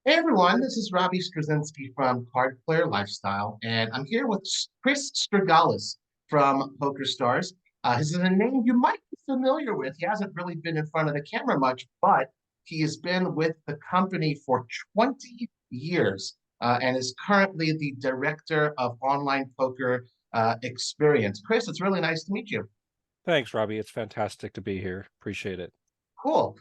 Hey everyone, this is Robbie Straczynski from Card Player Lifestyle, and I'm here with Chris Straghalis from PokerStars. This is a name you might be familiar with. He hasn't really been in front of the camera much, but he has been with the company for 20 years and is currently the director of online poker experience. Chris, it's really nice to meet you. Thanks, Robbie. It's fantastic to be here. Appreciate it. Cool.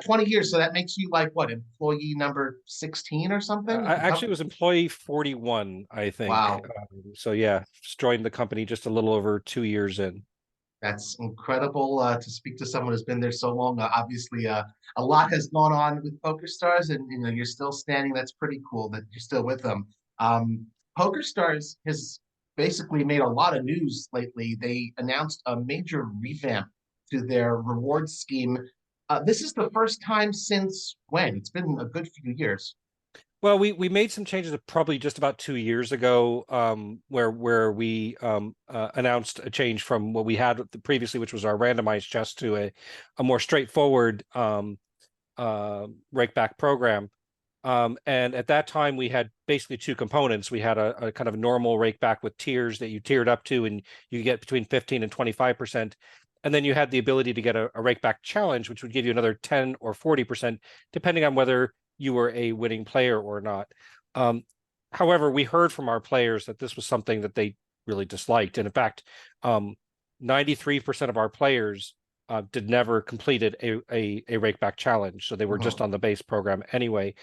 20 years, so that makes you like what, employee number 16 or something I at the actually company? was employee 41, I think. Wow. So yeah, just joined the company just a little over 2 years in. That's incredible to speak to someone who's been there so long. Obviously, a lot has gone on with PokerStars, and you're still standing. That's pretty cool that you're still with them. PokerStars has basically made a lot of news lately. They announced a major revamp to their reward scheme. This is the first time since when? It's been a good few years. Well, we made some changes probably just about 2 years ago, where we announced a change from what we had previously, which was our randomized chess, to a more straightforward rakeback program. And at that time, we had basically two components. We had a kind of normal rakeback with tiers that you tiered up to, and you get between 15 and 25%. And then you had the ability to get a rakeback challenge, which would give you another 10 or 40%, depending on whether you were a winning player or not. Um, However, we heard from our players that this was something that they really disliked. And in fact, 93% of our players did never completed a rakeback challenge. So they were just Mhm. on the base program anyway.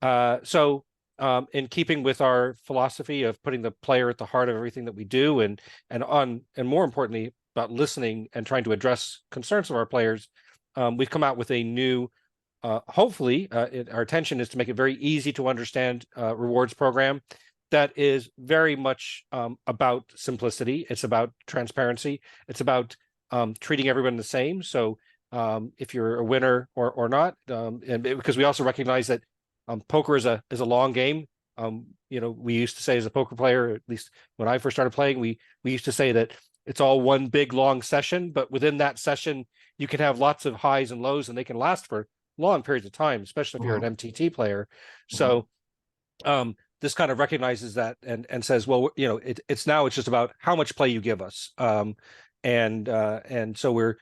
In keeping with our philosophy of putting the player at the heart of everything that we do, and more importantly, about listening and trying to address concerns of our players, we've come out with a new, hopefully, our intention is to make it very easy to understand rewards program that is very much about simplicity. It's about transparency. It's about treating everyone the same. So if you're a winner or not, and because we also recognize that poker is a long game. We used to say, as a poker player, at least when I first started playing, we used to say that it's all one big long session, but within that session, you can have lots of highs and lows, and they can last for long periods of time, especially if you're an Mhm. MTT player. Mhm. So this kind of recognizes that and says, well, it's just about how much play you give us. And so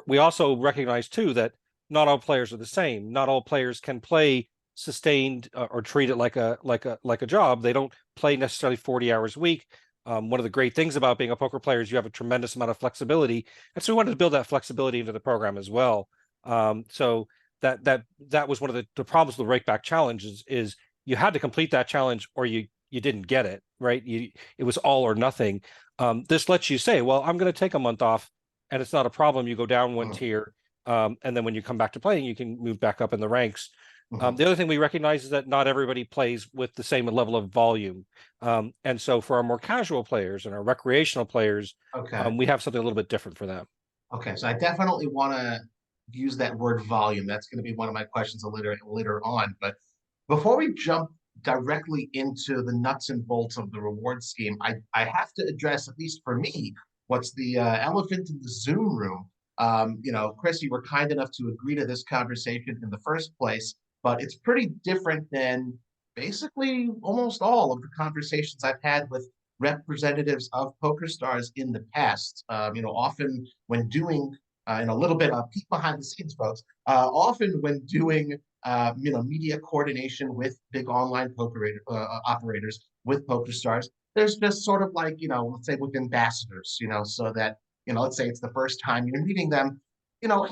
we also recognize too that not all players are the same. Not all players can play sustained or treat it like a job. They don't play necessarily 40 hours a week. One of the great things about being a poker player is you have a tremendous amount of flexibility, and so we wanted to build that flexibility into the program as well. So that was one of the problems with the rakeback challenge is you had to complete that challenge or you didn't get it, right? It was all or nothing. This lets you say, well, I'm going to take a month off, and it's not a problem. You go down one Mhm. tier, and then when you come back to playing, you can move back up in the ranks. Mhm. The other thing we recognize is that not everybody plays with the same level of volume. And so for our more casual players and our recreational players, Okay. we have something a little bit different for them. Okay. So I definitely want to use that word volume. That's going to be one of my questions later on. But before we jump directly into the nuts and bolts of the reward scheme, I have to address, at least for me, what's the elephant in the Zoom room. Chris, you were kind enough to agree to this conversation in the first place, but it's pretty different than basically almost all of the conversations I've had with representatives of PokerStars in the past. Often when doing, and a little bit of peek behind the scenes, folks, often when doing media coordination with big online poker operators with PokerStars. There's just sort of like, let's say with ambassadors, so that, let's say it's the first time you're meeting them,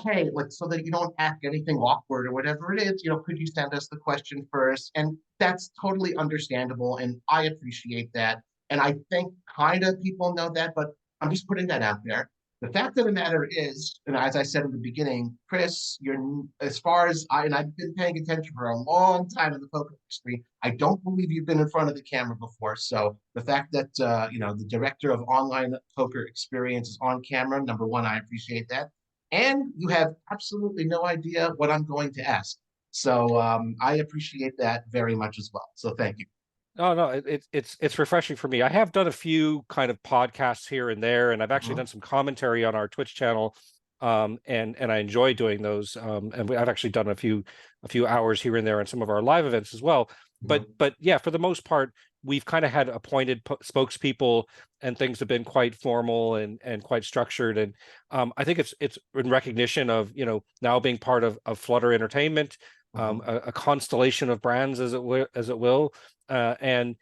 hey, like so that you don't ask anything awkward or whatever it is, could you send us the question first? And that's totally understandable. And I appreciate that. And I think kind of people know that, but I'm just putting that out there. The fact of the matter is, and as I said in the beginning, Chris, you're as far as and I've been paying attention for a long time in the poker industry. I don't believe you've been in front of the camera before. So the fact that the director of online poker experience is on camera, number one, I appreciate that. And you have absolutely no idea what I'm going to ask. So I appreciate that very much as well. So thank you. Oh no, it's refreshing for me. I have done a few kind of podcasts here and there, and I've actually Mhm. done some commentary on our Twitch channel and I enjoy doing those. And I've actually done a few hours here and there on some of our live events as well. But yeah, for the most part, we've kind of had appointed spokespeople, and things have been quite formal and quite structured. And I think it's in recognition of, you know, now being part of Flutter Entertainment, a constellation of brands, as it will, and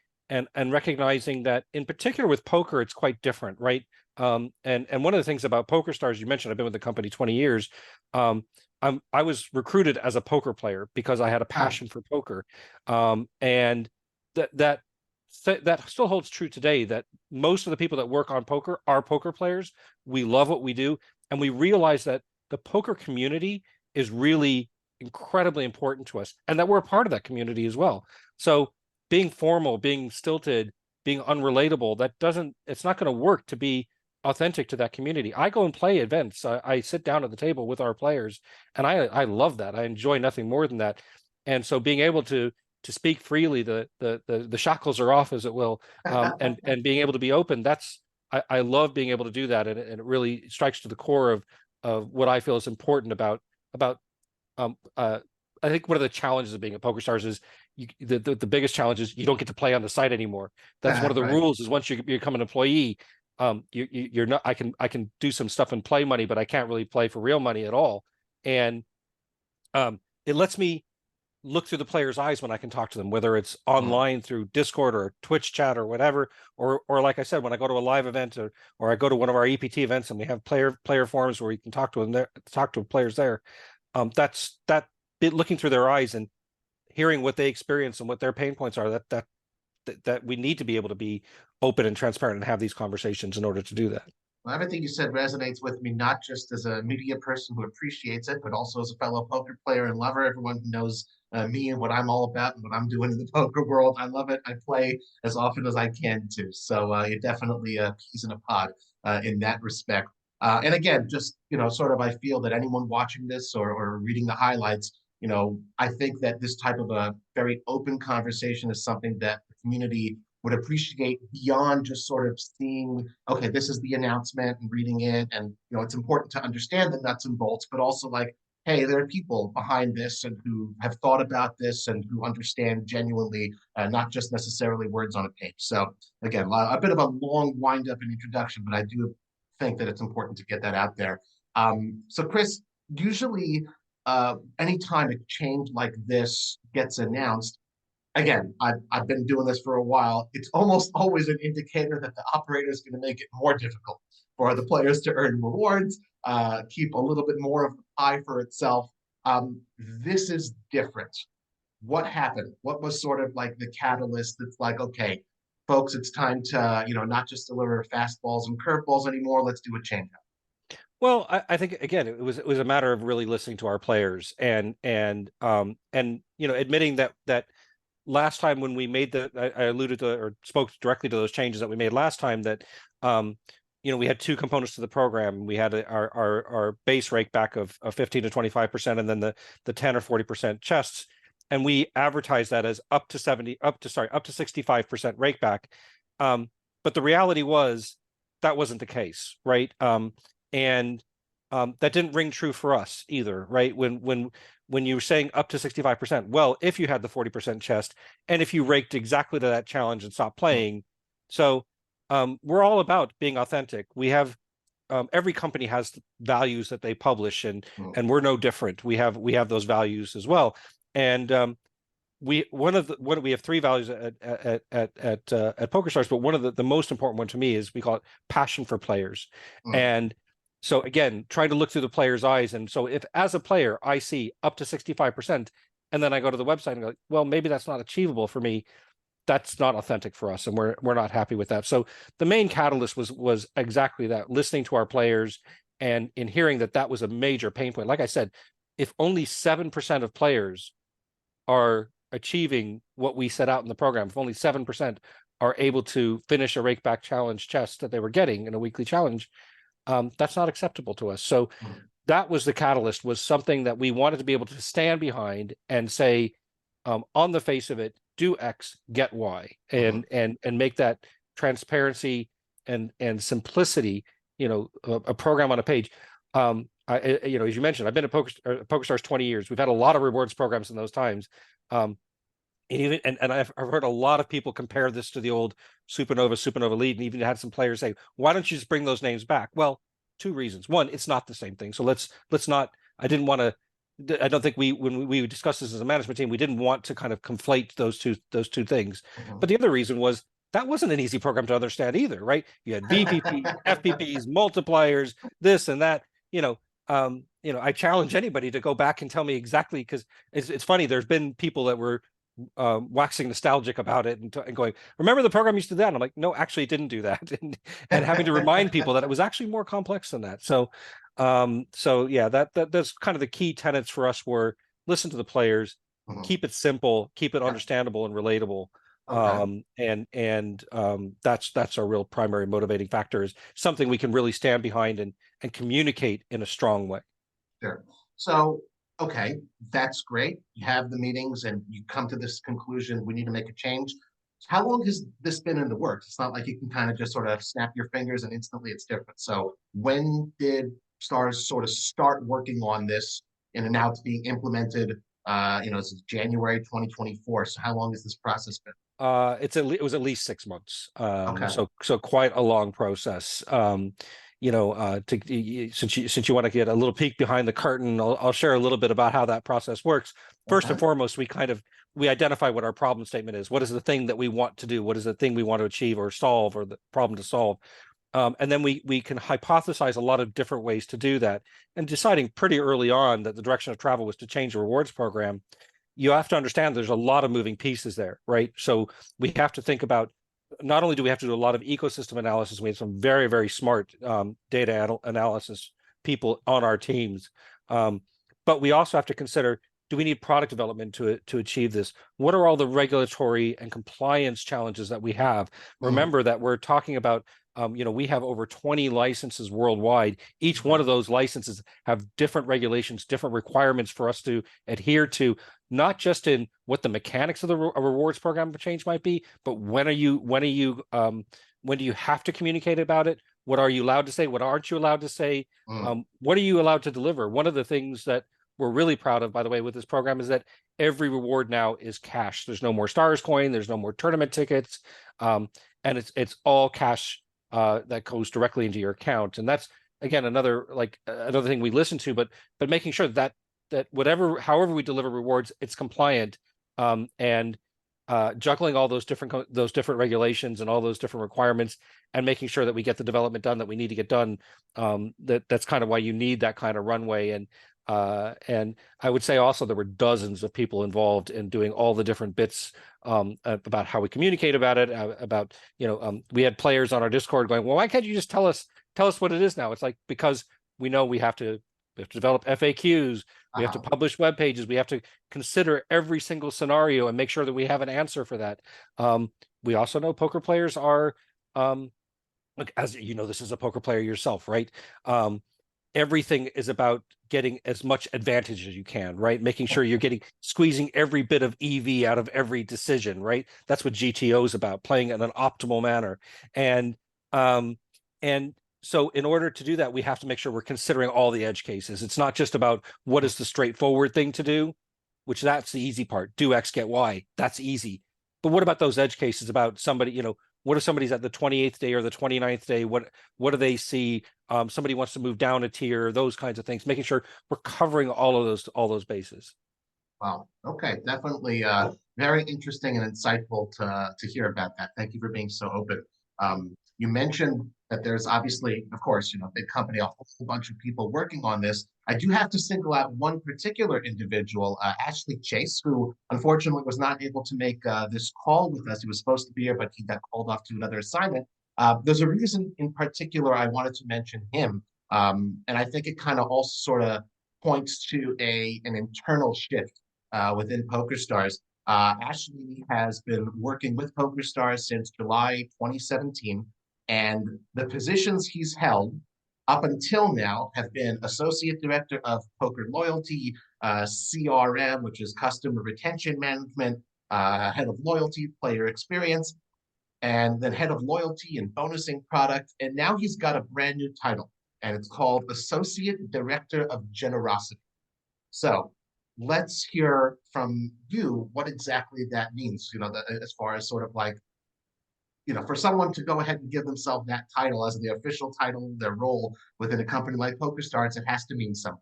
recognizing that in particular with poker, it's quite different, right? And one of the things about PokerStars, you mentioned, I've been with the company 20 years. I was recruited as a poker player because I had a passion for poker, and that still holds true today. That most of the people that work on poker are poker players. We love what we do, and we realize that the poker community is really incredibly important to us, and that we're a part of that community as well. So being formal, being stilted, being unrelatable, it's not going to work to be authentic to that community. I go and play events. I sit down at the table with our players, and I love that. I enjoy nothing more than that. And so being able to speak freely, the shackles are off, as it will, and being able to be open. I love being able to do that, and it really strikes to the core of what I feel is important about. I think one of the challenges of being at PokerStars is the biggest challenge is you don't get to play on the site anymore. That's one of the rules. Is once you become an employee, you're not. I can do some stuff and play money, but I can't really play for real money at all. And it lets me look through the player's eyes when I can talk to them, whether it's online through Discord or Twitch chat or whatever, or like I said, when I go to a live event or I go to one of our EPT events and we have player forums where you can talk to them there, talk to players there. That's looking through their eyes and hearing what they experience and what their pain points are. That we need to be able to be open and transparent and have these conversations in order to do that. Well, everything you said resonates with me, not just as a media person who appreciates it, but also as a fellow poker player and lover. Everyone who knows me and what I'm all about and what I'm doing in the poker world. I love it. I play as often as I can too. So you're definitely a piece in a pod in that respect. And again, just, you know, sort of, I feel that anyone watching this or reading the highlights, you know, I think that this type of a very open conversation is something that the community would appreciate beyond just sort of seeing, okay, this is the announcement and reading it. And, you know, it's important to understand the nuts and bolts, but also like, hey, there are people behind this and who have thought about this and who understand genuinely, not just necessarily words on a page. So again, a bit of a long wind up and introduction, but I do think that it's important to get that out there. So Chris, usually anytime a change like this gets announced, again, I've been doing this for a while. It's almost always an indicator that the operator is going to make it more difficult for the players to earn rewards, keep a little bit more of the pie for itself. This is different. What happened? What was sort of like the catalyst that's like, okay, folks, it's time to, you know, not just deliver fastballs and curveballs anymore. Let's do a change up. Well, I think again, it was a matter of really listening to our players and you know, admitting that last time when we made I alluded to or spoke directly to those changes that we made last time, that you know, we had two components to the program. We had our base rake back of 15 to 25%, and then the 10 or 40% chests, and we advertised that as up to 65% rake back. But the reality was that wasn't the case, right? And that didn't ring true for us either, right? When you were saying up to 65%, well, if you had the 40% chest and if you raked exactly to that challenge and stopped playing. So we're all about being authentic. We have every company has values that they publish, and we're no different. We have those values as well. And we have three values at PokerStars, but one of the most important one to me is we call it passion for players. And so again, trying to look through the player's eyes. And so if as a player I see up to 65%, and then I go to the website and go, well, maybe that's not achievable for me, that's not authentic for us, and we're not happy with that. So the main catalyst was exactly that, listening to our players and in hearing that was a major pain point. Like I said, if only 7% of players are achieving what we set out in the program, if only 7% are able to finish a rake back challenge chest that they were getting in a weekly challenge, that's not acceptable to us. So that was the catalyst, was something that we wanted to be able to stand behind and say, on the face of it, do X, get Y, and make that transparency and simplicity, you know, a program on a page, You know, as you mentioned, I've been at PokerStars 20 years. We've had a lot of rewards programs in those times. And even and I've heard a lot of people compare this to the old Supernova Lead, and even had some players say, "Why don't you just bring those names back?" Well, two reasons. One, it's not the same thing. So let's not. I didn't want to. I don't think when we discussed this as a management team, we didn't want to kind of conflate those two things. Mhm. But the other reason was that wasn't an easy program to understand either, right? You had VPPs, FPPs, multipliers, this and that. I challenge anybody to go back and tell me exactly, because it's funny. There's been people that were waxing nostalgic about it and going, remember the program used to do that? And I'm like, no, actually it didn't do that. And having to remind people that it was actually more complex than that. So yeah, that's kind of the key tenets for us were listen to the players, Mhm. keep it simple, keep it Yeah. understandable and relatable. Okay. That's our real primary motivating factor, is something we can really stand behind and communicate in a strong way. Sure. So, okay, that's great. You have the meetings and you come to this conclusion, we need to make a change. How long has this been in the works? It's not like you can kind of just sort of snap your fingers and instantly it's different. So when did Stars sort of start working on this and now it's being implemented? This is January 2024. So how long has this process been? It was at least 6 months. Okay. So quite a long process. Since you want to get a little peek behind the curtain, I'll share a little bit about how that process works. First and Okay. foremost, we identify what our problem statement is. What is the thing that we want to do? What is the thing we want to achieve or solve, or the problem to solve? And then we can hypothesize a lot of different ways to do that. And deciding pretty early on that the direction of travel was to change the rewards program, you have to understand there's a lot of moving pieces there, right? So we have to think about, not only do we have to do a lot of ecosystem analysis, we have some very, very smart data analysis people on our teams. But we also have to consider, do we need product development to achieve this? What are all the regulatory and compliance challenges that we have? Mhm. Remember that we're talking about, we have over 20 licenses worldwide. Each one Okay. of those licenses have different regulations, different requirements for us to adhere to, not just in what the mechanics of the rewards program change might be, but when do you have to communicate about it? What are you allowed to say? What aren't you allowed to say? Mm. What are you allowed to deliver? One of the things that we're really proud of, by the way, with this program is that every reward now is cash. There's no more stars coin. There's no more tournament tickets, and it's all cash that goes directly into your account. And that's, again, another thing we listen to, but making sure that however we deliver rewards, it's compliant, and juggling all those different regulations and all those different requirements, and making sure that we get the development done that we need to get done. That's kind of why you need that kind of runway. And I would say also there were dozens of people involved in doing all the different bits about how we communicate about it. We had players on our Discord going, "Well, why can't you just tell us what it is now?" It's like, because we know we have to develop FAQs, we have to Uh-huh. publish web pages, we have to consider every single scenario and make sure that we have an answer for that. We also know poker players are, look, as you know, this is a poker player yourself, right? Everything is about getting as much advantage as you can, right? Making sure you're squeezing every bit of EV out of every decision, right? That's what GTO is about, playing in an optimal manner. And um, and so in order to do that, we have to make sure we're considering all the edge cases. It's not just about what is the straightforward thing to do, which that's the easy part. Do X, get Y. That's easy. But what about those edge cases about somebody, what if somebody's at the 28th day or the 29th day? What do they see? Somebody wants to move down a tier, those kinds of things, making sure we're covering all those bases. Wow. Okay. Definitely very interesting and insightful to hear about that. Thank you for being so open. You mentioned that there's obviously, of course, big company, a whole bunch of people working on this. I do have to single out one particular individual, Ashley Chase, who unfortunately was not able to make this call with us. He was supposed to be here, but he got called off to another assignment. There's a reason in particular I wanted to mention him, and I think it kind of also sort of points to an internal shift within PokerStars. Ashley has been working with PokerStars since July 2017, and the positions he's held up until now have been Associate Director of Poker Loyalty, CRM, which is Customer Retention Management, Head of Loyalty, Player Experience, and then Head of Loyalty and Bonusing Product. And now he's got a brand new title. and it's called Associate Director of Generosity. So let's hear from you what exactly that means, as far as sort of like, for someone to go ahead and give themselves that title as the official title, their role within a company like PokerStars, it has to mean something.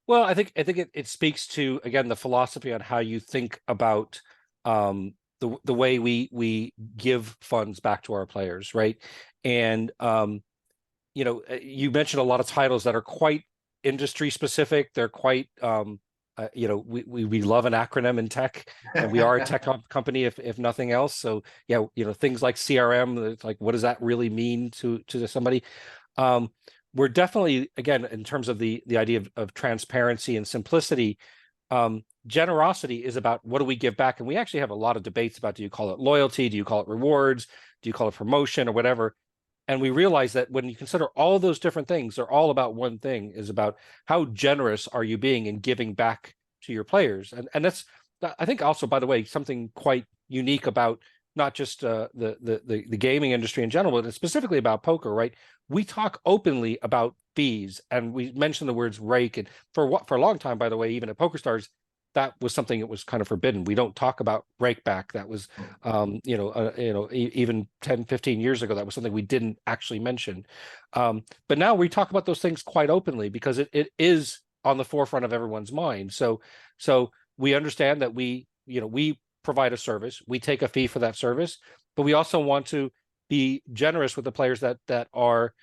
Well, I think it speaks to, again, the philosophy on how you think about the way we give funds back to our players, right? And you mentioned a lot of titles that are quite industry specific. They're quite we love an acronym in tech, and we are a tech company if nothing else. So yeah, things like CRM, it's like, what does that really mean to somebody? We're definitely, again, in terms of the idea of transparency and simplicity, generosity is about what do we give back? And we actually have a lot of debates about, do you call it loyalty? Do you call it rewards? Do you call it promotion or whatever? And we realize that when you consider all those different things, they're all about one thing, is about how generous are you being in giving back to your players. And that's, I think, also, by the way, something quite unique about not just the gaming industry in general, but specifically about poker, right? We talk openly about fees, and we mention the words rake. And for a long time, by the way, even at PokerStars, that was something that was kind of forbidden. We don't talk about rake back. That was, even 10, 15 years ago, that was something we didn't actually mention. But now we talk about those things quite openly because it is on the forefront of everyone's mind. So we understand that we provide a service, we take a fee for that service, but we also want to be generous with the players that are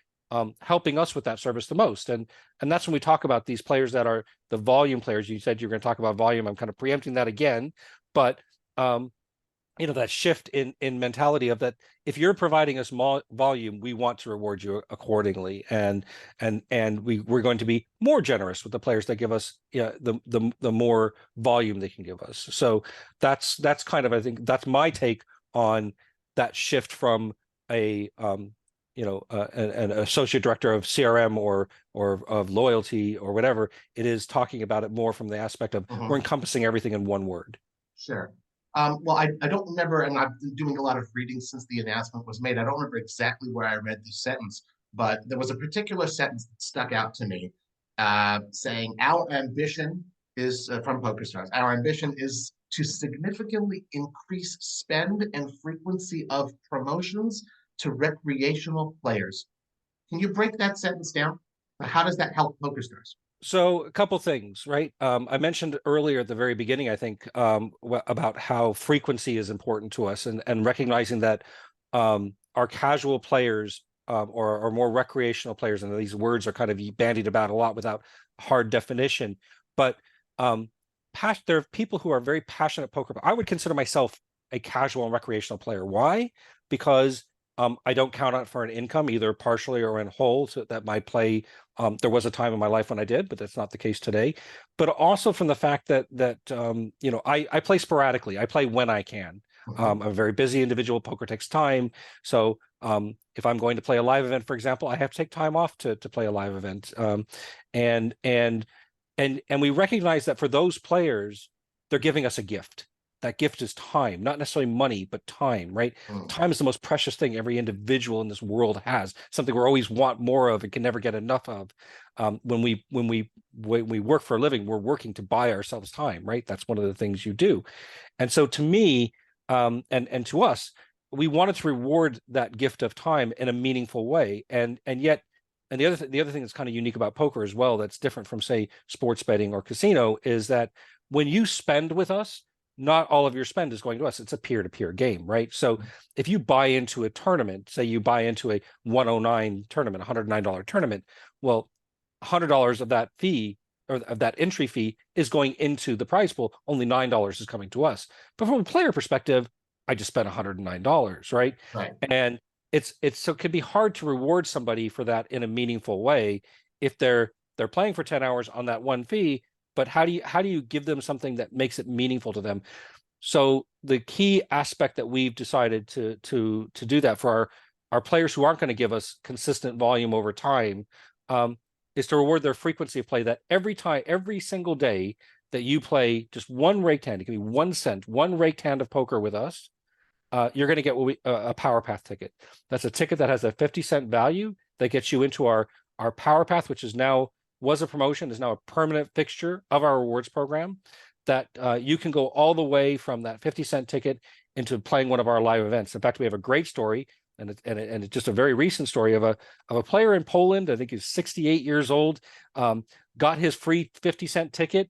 helping us with that service the most. And that's when we talk about these players that are the volume players. You said you're going to talk about volume. I'm kind of preempting that again, but that shift in mentality of that, if you're providing us more volume, we want to reward you accordingly, and we're going to be more generous with the players that give us the more volume they can give us. So that's kind of, I think that's my take on that shift from an associate director of CRM or of loyalty or whatever. It is talking about it more from the aspect of we're encompassing everything in one word. Sure. Well, I don't remember, and I've been doing a lot of reading since the announcement was made. I don't remember exactly where I read this sentence, but there was a particular sentence that stuck out to me, saying, "Our ambition is from PokerStars. Our ambition is to significantly increase spend and frequency of promotions to recreational players." Can you break that sentence down? How does that help PokerStars? So a couple things, right? I mentioned earlier at the very beginning, I think, about how frequency is important to us, and recognizing that our casual players or more recreational players, and these words are kind of bandied about a lot without hard definition, but there are people who are very passionate poker. I would consider myself a casual and recreational player. Why? Because I don't count on it for an income, either partially or in whole, so that my play, there was a time in my life when I did, but that's not the case today. But also from the fact that I play sporadically. I play when I can. I'm a very busy individual. Poker takes time. So if I'm going to play a live event, for example, I have to take time off to play a live event. And we recognize that for those players, they're giving us a gift. That gift is time, not necessarily money, but time, right? Time is the most precious thing every individual in this world has, something we always want more of and can never get enough of. When we work for a living, we're working to buy ourselves time, right? That's one of the things you do. And so to me, and to us, we wanted to reward that gift of time in a meaningful way. And the other thing that's kind of unique about poker as well, that's different from, say, sports betting or casino, is that when you spend with us, not all of your spend is going to us. It's a peer-to-peer game, right? So if you buy into a tournament, say you buy into a 109 tournament, $109 tournament, well, $100 of that fee, or of that entry fee, is going into the prize pool. Only $9 is coming to us. But from a player perspective, I just spent $109, right? Right. And so it can be hard to reward somebody for that in a meaningful way if they're playing for 10 hours on that one fee. But how do you give them something that makes it meaningful to them? So the key aspect that we've decided to do that for our players who aren't going to give us consistent volume over time, is to reward their frequency of play. That every single day that you play just one raked hand, it can be 1 cent, one raked hand of poker with us, you're going to get a Power Path ticket. That's a ticket that has a 50-cent value that gets you into our our Power Path, which is now was a promotion, is now a permanent fixture of our rewards program. That you can go all the way from that 50-cent ticket into playing one of our live events. In fact, we have a great story, and it's just a very recent story of a player in Poland. I think he's 68 years old. Got his free 50-cent ticket,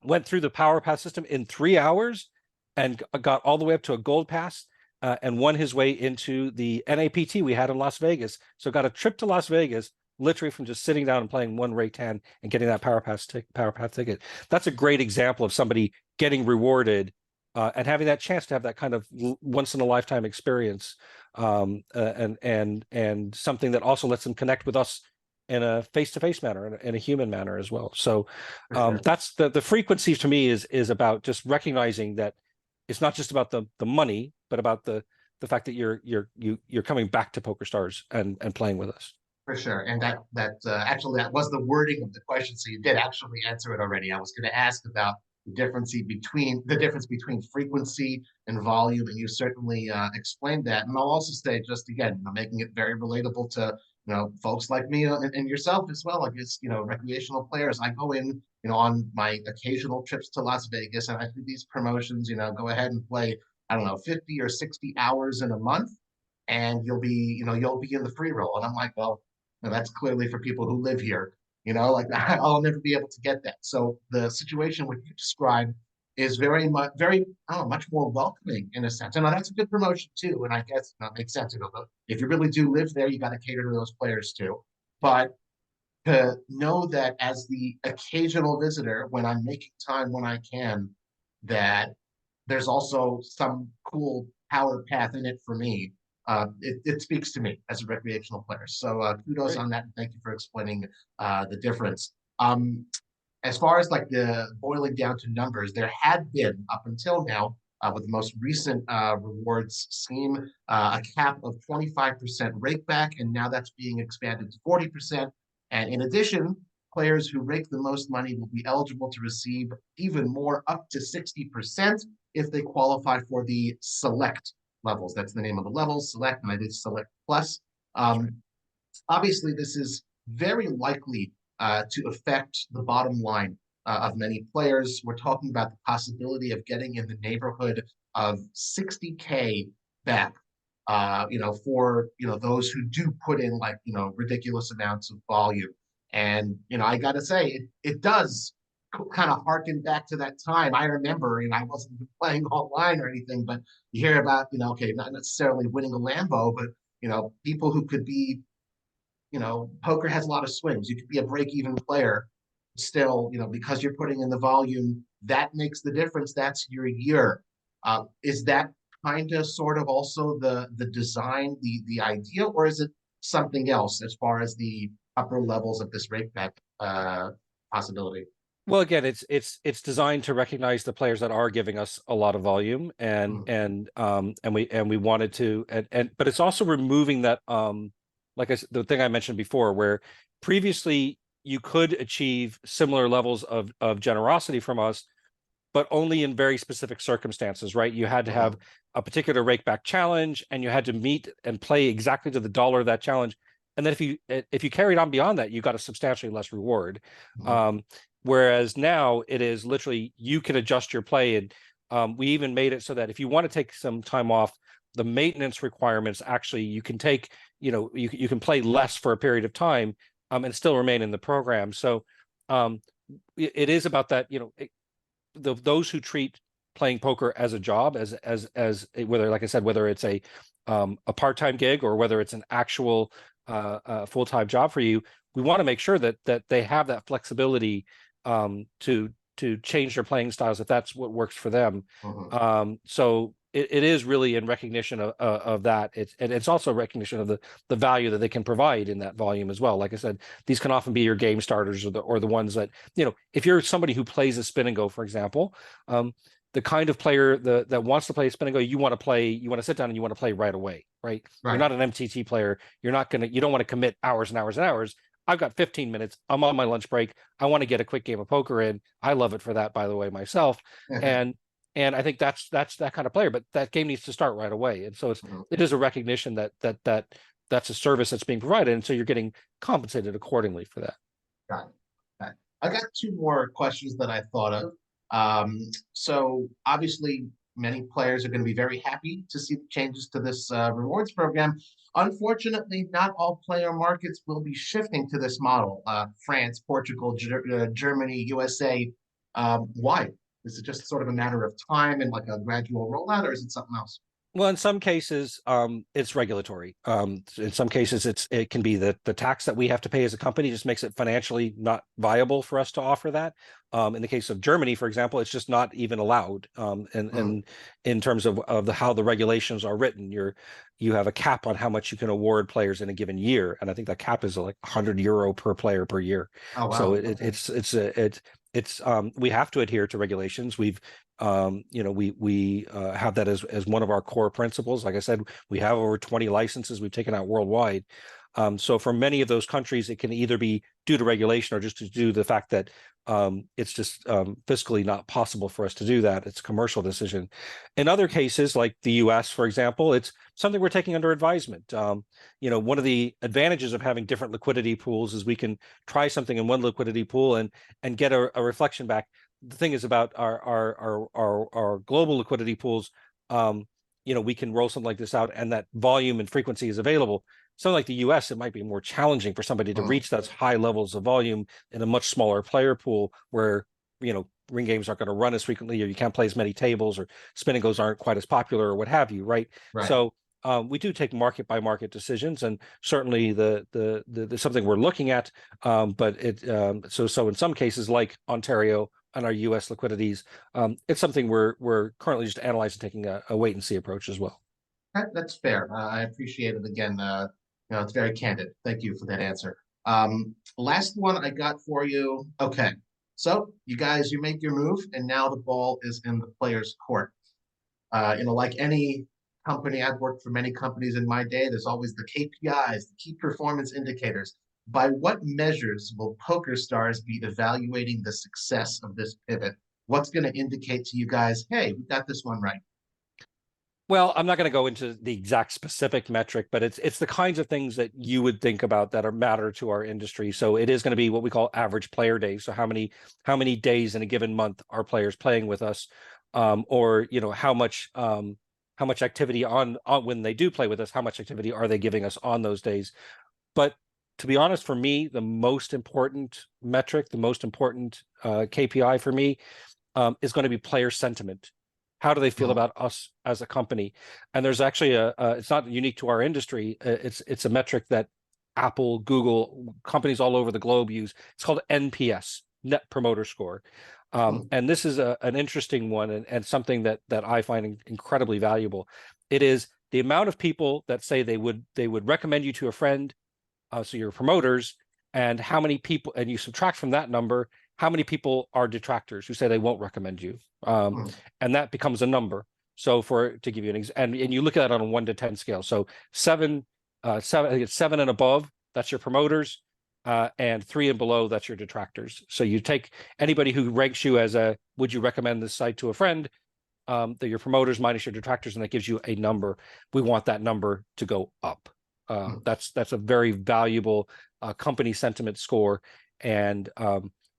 went through the Power Pass system in 3 hours, and got all the way up to a gold pass, and won his way into the NAPT we had in Las Vegas. So got a trip to Las Vegas literally from just sitting down and playing one rate 10 and getting that Power Path ticket. That's a great example of somebody getting rewarded and having that chance to have that kind of once in a lifetime experience, and something that also lets them connect with us in a face-to-face manner, in a human manner as well. So Sure. that's the frequency to me is about just recognizing that it's not just about the money, but about the fact that you're coming back to PokerStars and playing with us. For sure. And that actually that was the wording of the question. So you did actually answer it already. I was going to ask about the difference between frequency and volume, and you certainly explained that. And I'll also say, just again, making it very relatable to folks like me and yourself as well. I guess recreational players. I go in on my occasional trips to Las Vegas, and I do these promotions. Go ahead and play, I don't know, 50 or 60 hours in a month, and you'll be in the free roll. And I'm like, well, that's clearly for people who live here. Like I'll never be able to get that. So the situation what you described is very, I don't know, much more welcoming in a sense. And that's a good promotion too. And I guess that makes sense. If you really do live there, you got to cater to those players too. But to know that as the occasional visitor, when I'm making time when I can, that there's also some cool power path in it for me. It speaks to me as a recreational player. So kudos Great. on that. And thank you for explaining the difference. As far as like the boiling down to numbers, there had been up until now, with the most recent rewards scheme, a cap of 25% rake back, and now that's being expanded to 40%. And in addition, players who rake the most money will be eligible to receive even more, up to 60%, if they qualify for the select levels. That's the name of the levels, select, and I did select plus. That's right. Obviously, this is very likely to affect the bottom line of many players. We're talking about the possibility of getting in the neighborhood of 60K back, for those who do put in like ridiculous amounts of volume. And I got to say, it does kind of harken back to that time. I remember, I wasn't playing online or anything, but you hear about, okay, not necessarily winning a Lambo, but people who could be, poker has a lot of swings. You could be a break-even player still, because you're putting in the volume, that makes the difference. That's your year. Is that kind of sort of also the design, the idea, or is it something else as far as the upper levels of this rake back possibility? Well, again, it's designed to recognize the players that are giving us a lot of volume, and Mm, we wanted to, but it's also removing that, like the thing I mentioned before, where previously you could achieve similar levels of generosity from us, but only in very specific circumstances, right? You had to have mhm, a particular rakeback challenge, and you had to meet and play exactly to the dollar of that challenge. And then if you carried on beyond that, you got a substantially less reward. mhm, Um, Whereas now it is literally you can adjust your play, and we even made it so that if you want to take some time off, the maintenance requirements actually you can take, you can play less for a period of time, and still remain in the program. So it is about that, those who treat playing poker as a job, as whether, like I said, whether it's a part-time gig or whether it's an actual full-time job for you, we want to make sure that they have that flexibility, to change their playing styles if that's what works for them. mhm. So it is really in recognition of that. It's also recognition of the value that they can provide in that volume as well. Like I said, these can often be your game starters, or the ones that, if you're somebody who plays a spin and go, for example, the kind of player that wants to play a spin and go, you want to sit down and you want to play right away, right? You're Right. not an MTT player. You don't want to commit hours and hours and hours. I've got 15 minutes. I'm on my lunch break. I want to get a quick game of poker in. I love it for that, by the way, myself. And I think that's that kind of player, but that game needs to start right away. And so Mhm. it is a recognition that that's a service that's being provided, and so you're getting compensated accordingly for that. Got it. Got it. I got two more questions that I thought of. So obviously, many players are going to be very happy to see the changes to this rewards program. Unfortunately, not all player markets will be shifting to this model. France, Portugal, Germany, USA. Why? Is it just sort of a matter of time and like a gradual rollout, or is it something else? Well, in some cases, it's regulatory. In some cases, it can be that the tax that we have to pay as a company just makes it financially not viable for us to offer that. In the case of Germany, for example, it's just not even allowed. And in terms of how the regulations are written, you have a cap on how much you can award players in a given year, and I think that cap is like €100 per player per year. Oh wow. So Okay. it's we have to adhere to regulations. We have that as one of our core principles. Like I said, we have over 20 licenses we've taken out worldwide. So for many of those countries, it can either be due to regulation or just to do the fact that it's just fiscally not possible for us to do that. It's a commercial decision. In other cases, like the US, for example, it's something we're taking under advisement. One of the advantages of having different liquidity pools is we can try something in one liquidity pool and get a reflection back. The thing is about our global liquidity pools, we can roll something like this out, and that volume and frequency is available. Something like the US, it might be more challenging for somebody to reach those high levels of volume in a much smaller player pool where, ring games aren't going to run as frequently, or you can't play as many tables, or spinning goes aren't quite as popular, or what have you, right? Right. So we do take market by market decisions, and certainly the something we're looking at. But so in some cases, like Ontario and our U.S. liquidities, it's something we're currently just analyzing, taking a wait and see approach as well. That's fair. I appreciate it again. It's very candid. Thank you for that answer. Last one I got for you. Okay. So you guys, you make your move, and now the ball is in the player's court. Like any company, I've worked for many companies in my day, there's always the KPIs, the key performance indicators. By what measures will PokerStars be evaluating the success of this pivot? What's going to indicate to you guys, hey, we got this one right? Well, I'm not going to go into the exact specific metric, but it's the kinds of things that you would think about that matter to our industry. So it is going to be what we call average player days. So how many days in a given month are players playing with us, or how much activity on when they do play with us, how much activity are they giving us on those days? But to be honest, for me, the most important metric, the most important KPI for me is going to be player sentiment. How do they feel about us as a company? And there's actually it's not unique to our industry. It's a metric that Apple, Google, companies all over the globe use. It's called NPS, Net Promoter Score. And this is an interesting one, and something that I find incredibly valuable. It is the amount of people that say they would recommend you to a friend, so your promoters, and how many people, and you subtract from that number how many people are detractors who say they won't recommend you, and that becomes a number. So to give you an example, and you look at that on a 1 to 10 scale. So seven, I think it's 7 and above, that's your promoters, and 3 and below, that's your detractors. So you take anybody who ranks you as would you recommend this site to a friend, your promoters minus your detractors, and that gives you a number. We want that number to go up. That's a very valuable company sentiment score, and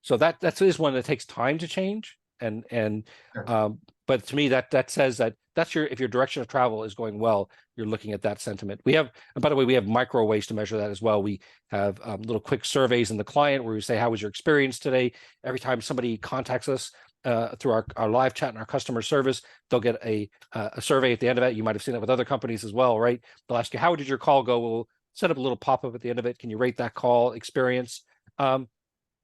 so that is one that takes time to change. But to me, that says that's if your direction of travel is going well, you're looking at that sentiment. And by the way, we have micro ways to measure that as well. We have little quick surveys in the client where we say, how was your experience today? Every time somebody contacts us through our live chat and our customer service, they'll get a survey at the end of it. You might have seen it with other companies as well, right? They'll ask you, how did your call go? We'll set up a little pop-up at the end of it. Can you rate that call experience?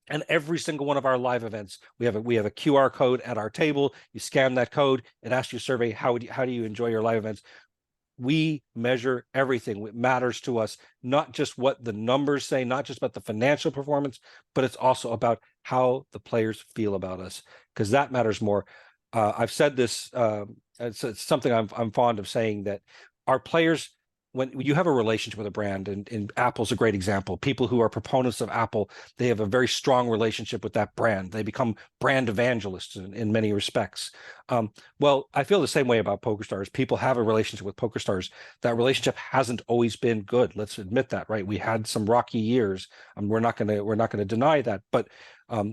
And every single one of our live events, we have a QR code at our table. You scan that code, it asks you a survey. How do you enjoy your live events? We measure everything. It matters to us, not just what the numbers say, not just about the financial performance, but it's also about how the players feel about us, because that matters more. I've said this, it's something I'm fond of saying, that our players when you have a relationship with a brand, and Apple's a great example. People who are proponents of Apple, they have a very strong relationship with that brand. They become brand evangelists in many respects. Well, I feel the same way about PokerStars. People have a relationship with PokerStars. That relationship hasn't always been good. Let's admit that, right? We had some rocky years. We're not gonna deny that, but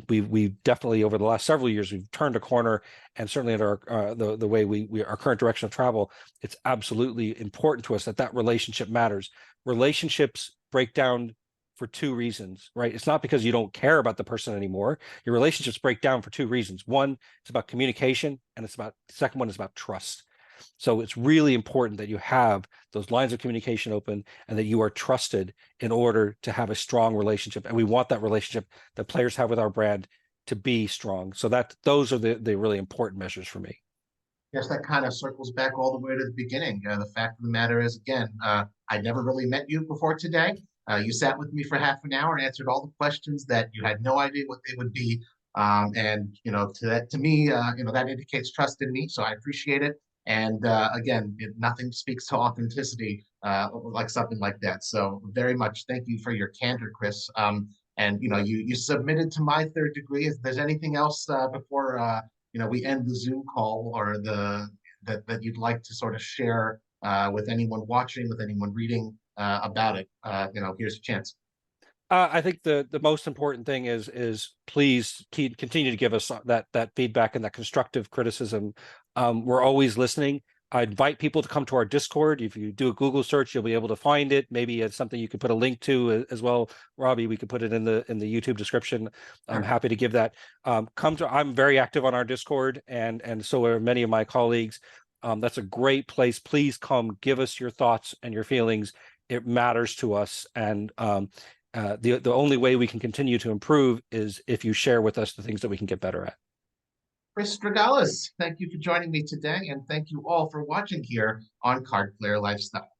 we definitely over the last several years we've turned a corner, and certainly at our the way our current direction of travel, it's absolutely important to us that relationship matters. Relationships break down for two reasons, right? It's not because you don't care about the person anymore. Your relationships break down for two reasons. One, it's about communication, and the second one is about trust. So it's really important that you have those lines of communication open and that you are trusted in order to have a strong relationship. And we want that relationship that players have with our brand to be strong. So those are the really important measures for me. Yes, that kind of circles back all the way to the beginning. The fact of the matter is, again, I never really met you before today. You sat with me for half an hour and answered all the questions that you had no idea what they would be. And to me, that indicates trust in me. So I appreciate it. And again, nothing speaks to authenticity like something like that. So very much thank you for your candor, Chris. And you submitted to my third degree. If there's anything else before we end the Zoom call, or that you'd like to sort of share with anyone watching, with anyone reading about it, here's a chance. I think the most important thing is please continue to give us that feedback and that constructive criticism. We're always listening. I invite people to come to our Discord. If you do a Google search, you'll be able to find it. Maybe it's something you could put a link to as well, Robbie. We could put it in the YouTube description. I'm happy to give that. I'm very active on our Discord, and so are many of my colleagues. That's a great place. Please come, give us your thoughts and your feelings. It matters to us, and the only way we can continue to improve is if you share with us the things that we can get better at. Chris Straghalis, thank you for joining me today, and thank you all for watching here on Card Player Lifestyle.